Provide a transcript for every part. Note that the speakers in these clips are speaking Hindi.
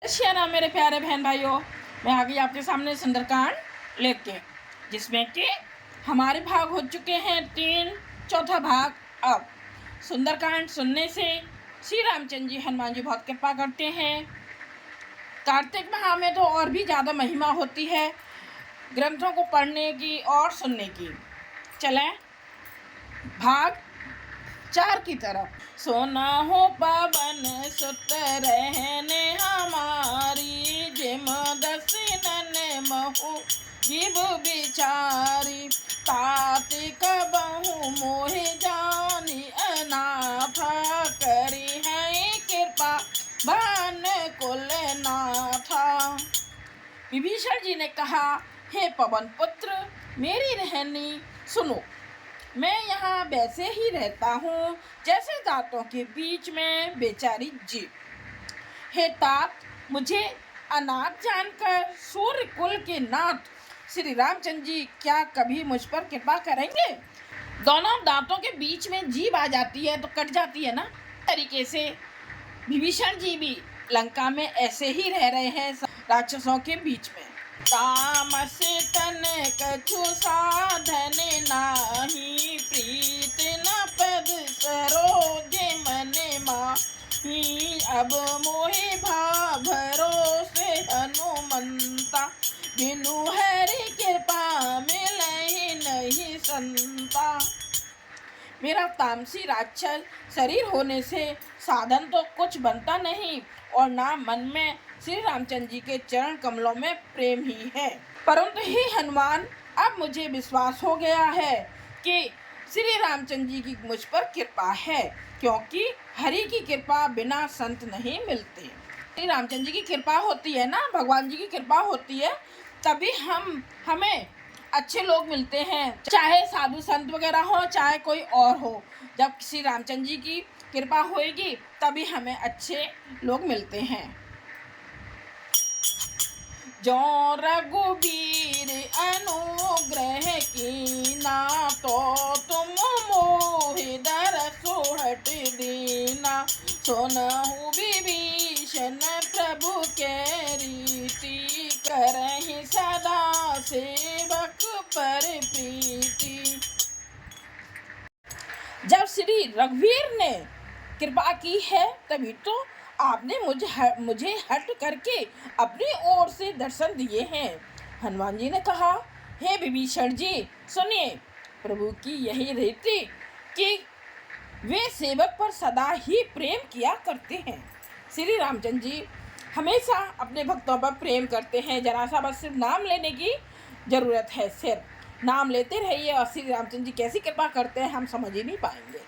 ना मेरे प्यारे बहन भाइयों, मैं आ गई आपके सामने सुंदरकांड लेके, जिसमें कि हमारे भाग हो चुके हैं 3, चौथा भाग। अब सुंदरकांड सुनने से श्री रामचंद्र जी हनुमान जी बहुत कृपा करते हैं। कार्तिक माह में तो और भी ज़्यादा महिमा होती है ग्रंथों को पढ़ने की और सुनने की। चलें भाग 4 की तरफ। सोना हो पवन सुत रहने हमारी, जिम दसिनन महु जीव बिचारी, ताति कबहु मोहि जानी अनाथ, करी है कृपा बन कुल नाथा। विभीषण जी ने कहा, हे पवन पुत्र मेरी रहनी सुनो, मैं यहाँ वैसे ही रहता हूँ जैसे दांतों के बीच में बेचारी जीव। हे तात, मुझे अनाथ जानकर सूर्य कुल के नाथ श्री रामचंद्र जी क्या कभी मुझ पर कृपा करेंगे? दोनों दांतों के बीच में जीभ आ जाती है तो कट जाती है ना, तरीके से विभीषण जी भी लंका में ऐसे ही रह रहे हैं राक्षसों के बीच में। तामस तन कछु साधन नाही, प्रीत न पद सरोज मन माही, अब मोहि भा भरोसे हनुमंता, बिनु हरि कृपा मिलहि नहीं संता। मेरा तामसी राक्षस शरीर होने से साधन तो कुछ बनता नहीं और ना मन में श्री रामचंद्र जी के चरण कमलों में प्रेम ही है। परंतु हे हनुमान, अब मुझे विश्वास हो गया है कि श्री रामचंद्र जी की मुझ पर कृपा है, क्योंकि हरि की कृपा बिना संत नहीं मिलते। श्री रामचंद्र जी की कृपा होती है ना, भगवान जी की कृपा होती है, तभी हमें अच्छे लोग मिलते हैं, चाहे साधु संत वगैरह हो चाहे कोई और हो। जब श्री रामचंद्र जी की कृपा होएगी तभी हमें अच्छे लोग मिलते हैं। जो रघुबीर अनुग्रह कीना, तो तुम मोहि दरसु हट दीना, सुनहु विभीषण प्रभु के रीति, करहि सदा सेवक पर प्रीति। जब श्री रघुवीर ने कृपा की है तभी तो आपने मुझे हट करके अपनी ओर से दर्शन दिए हैं। हनुमान जी ने कहा, हे विभीषण जी सुनिए, प्रभु की यही रीति कि वे सेवक पर सदा ही प्रेम किया करते हैं। श्री रामचंद्र जी हमेशा अपने भक्तों पर प्रेम करते हैं। जरा सा बस सिर्फ नाम लेने की जरूरत है, सिर्फ नाम लेते रहिए और श्री रामचंद्र जी कैसी कृपा करते हैं हम समझ ही नहीं पाएंगे।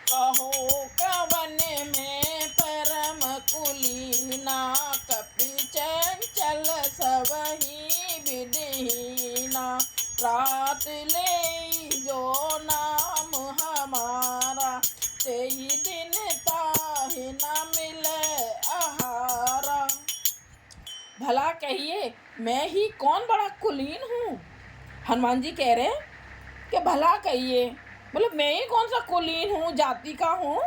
कहो कवन में परम कुलीना, कपि चंचल सबहि विधीना, रात ले जो नाम हमारा, तेहि दिन ताहि न मिले आहारा। भला कहिए मैं ही कौन बड़ा कुलीन हूँ? हनुमान जी कह रहे हैं कि भला कहिए, मतलब मैं ही कौन सा कुलीन हूँ, जाति का हूँ,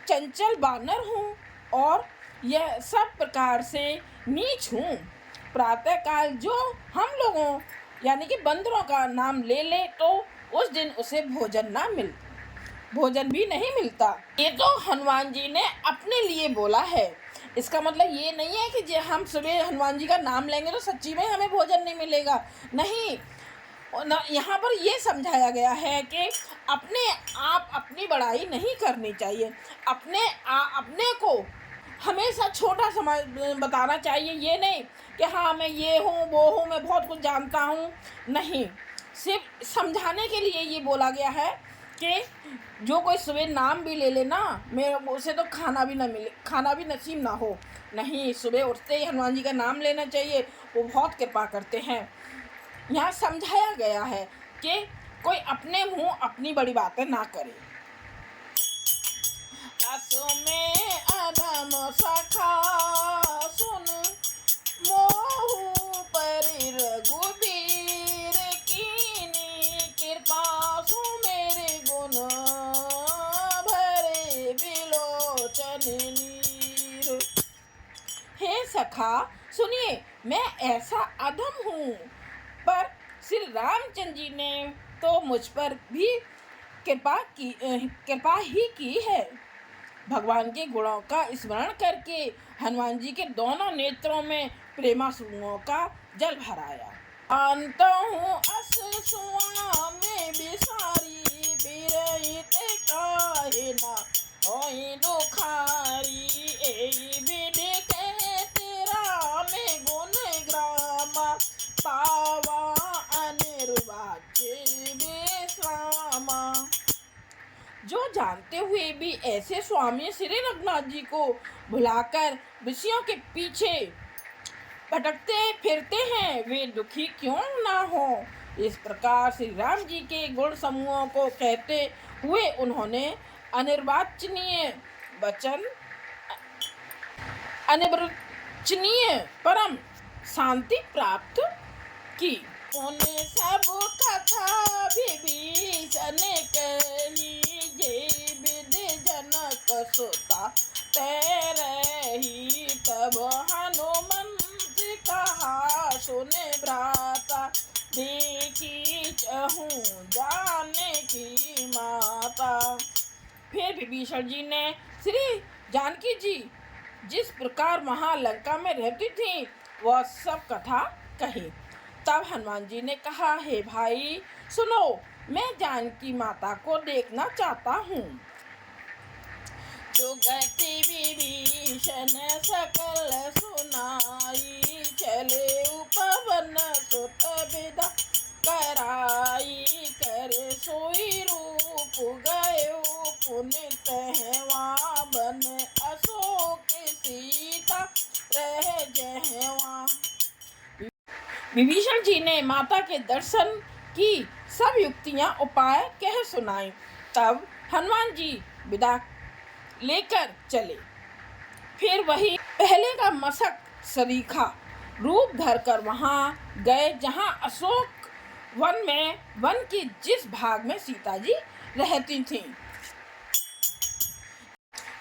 चंचल बानर हूँ और यह सब प्रकार से नीच हूँ। प्रातःकाल जो हम लोगों यानी कि बंदरों का नाम ले ले तो उस दिन उसे भोजन भी नहीं मिलता। ये तो हनुमान जी ने अपने लिए बोला है। इसका मतलब ये नहीं है कि हम सुबह हनुमान जी का नाम लेंगे तो सच्ची में हमें भोजन नहीं मिलेगा, नहीं। यहाँ पर ये समझाया गया है कि अपने आप अपनी बड़ाई नहीं करनी चाहिए, अपने को हमेशा छोटा समझ बताना चाहिए। ये नहीं कि हाँ मैं ये हूँ वो हूँ, मैं बहुत कुछ जानता हूँ, नहीं। सिर्फ समझाने के लिए ये बोला गया है कि जो कोई सुबह नाम भी ले लेना, मैं उसे तो खाना भी नसीब ना हो, नहीं। सुबह उठते ही हनुमान जी का नाम लेना चाहिए, वो बहुत कृपा करते हैं। यहाँ समझाया गया है कि कोई अपने मुंह अपनी बड़ी बातें ना करे। असो में अधम सखा सुन, मोहु पर रघुबीर कीनी, कृपा सुमेर गुण भरे बिलोचन नीर। सखा सुनिए, मैं ऐसा अधम हूँ, पर श्री रामचंद्र जी ने तो मुझ पर भी कृपा ही की है। भगवान के गुणों का स्मरण करके हनुमान जी के दोनों नेत्रों में प्रेमाश्रुओं का जल भराया। अंत हूँ अस सुआ में बिसारी, बिरहित काहे ना होई दुखारी। एई विधि कहे तेरा में गुण ग्रामा, पावा अनिर्वाच्य विश्रामा। जो जानते हुए भी ऐसे स्वामी श्री रघुनाथ जी को भुलाकर विषयों के पीछे भटकते फिरते हैं, वे दुखी क्यों ना हो। इस प्रकार श्री राम जी के गुण समूहों को कहते हुए उन्होंने अनिर्वचनीय वचन, अनिर्वचनीय परम शांति प्राप्त की। उन्हें सब कथा विभीषण कही, जे विधि जनक सुता तेरही। तब हनुमंत कहा सुने भ्राता, देखी चहूँ जाने की माता। फिर विभीषण जी ने श्री जानकी जी जिस प्रकार महालंका में रहती थी वह सब कथा कही। तब हनुमान जी ने कहा, हे भाई सुनो, मैं जानकी माता को देखना चाहता हूँ। जो गति विभीषण सकल सुनाई, चले उपवन सुत विदा कराई। कर सोई रूप गयो पुनित हेवा, बन अशोक सीता रह जहवा। विभीषण जी ने माता के दर्शन की सब युक्तियां उपाय कह सुनाई। तब हनुमान जी विदा लेकर चले। फिर वही पहले का मशक सरीखा रूप धरकर वहां गए जहां अशोक वन के जिस भाग में सीता जी रहती थीं।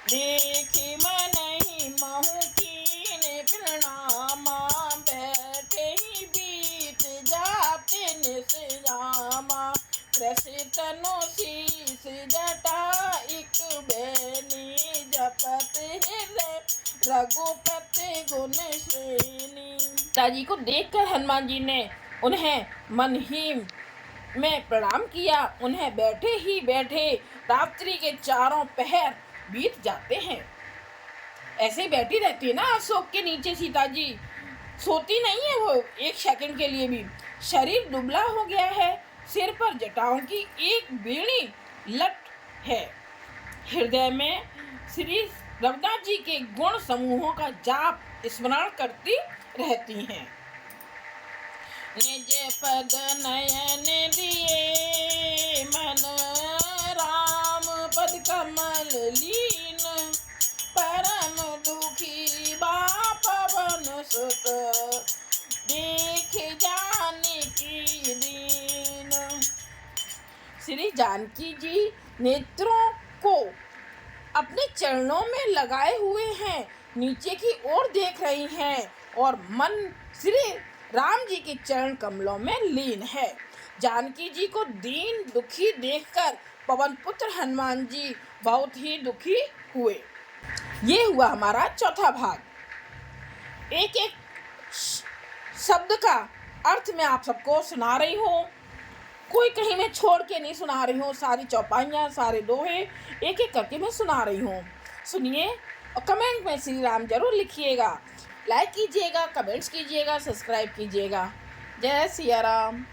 देखी मनहि महु कीन्ह प्रणामा, बैठे ही बीत जाते निसरामा। प्रसितनु शीस जटा इक बैनी, जपत हृदय रघुपति गुण श्रेणी। सीताजी को देखकर हनुमान जी ने उन्हें मन ही में प्रणाम किया। उन्हें बैठे ही बैठे रात्रि के चारों पहर बीत जाते हैं। ऐसे ही बैठी रहती है ना अशोक के नीचे सीता जी, सोती नहीं है वो एक सेकंड के लिए भी। शरीर दुबला हो गया है, सिर पर जटाओं की एक बेड़ी लट है। हृदय में श्री रघुनाथ जी के गुण समूहों का जाप स्मरण करती रहती हैं। निज पद नयन दिए मन, राम पद कमल लीन। परम दुखी बा पवन सुत, देख जानकी दीन। श्री जानकी जी नेत्रों को अपने चरणों में लगाए हुए हैं, नीचे की ओर देख रही हैं और मन श्री राम जी के चरण कमलों में लीन है। जानकी जी को दीन दुखी देखकर पवन पुत्र हनुमान जी बहुत ही दुखी हुए। ये हुआ हमारा चौथा भाग। एक एक शब्द का अर्थ मैं आप सबको सुना रही हूँ, कोई कहीं मैं छोड़ के नहीं सुना रही हूँ। सारी चौपाइयाँ, सारे दोहे एक एक करके मैं सुना रही हूँ। सुनिए और कमेंट में श्री राम जरूर लिखिएगा। लाइक कीजिएगा, कमेंट्स कीजिएगा, सब्सक्राइब कीजिएगा। जय सिया राम।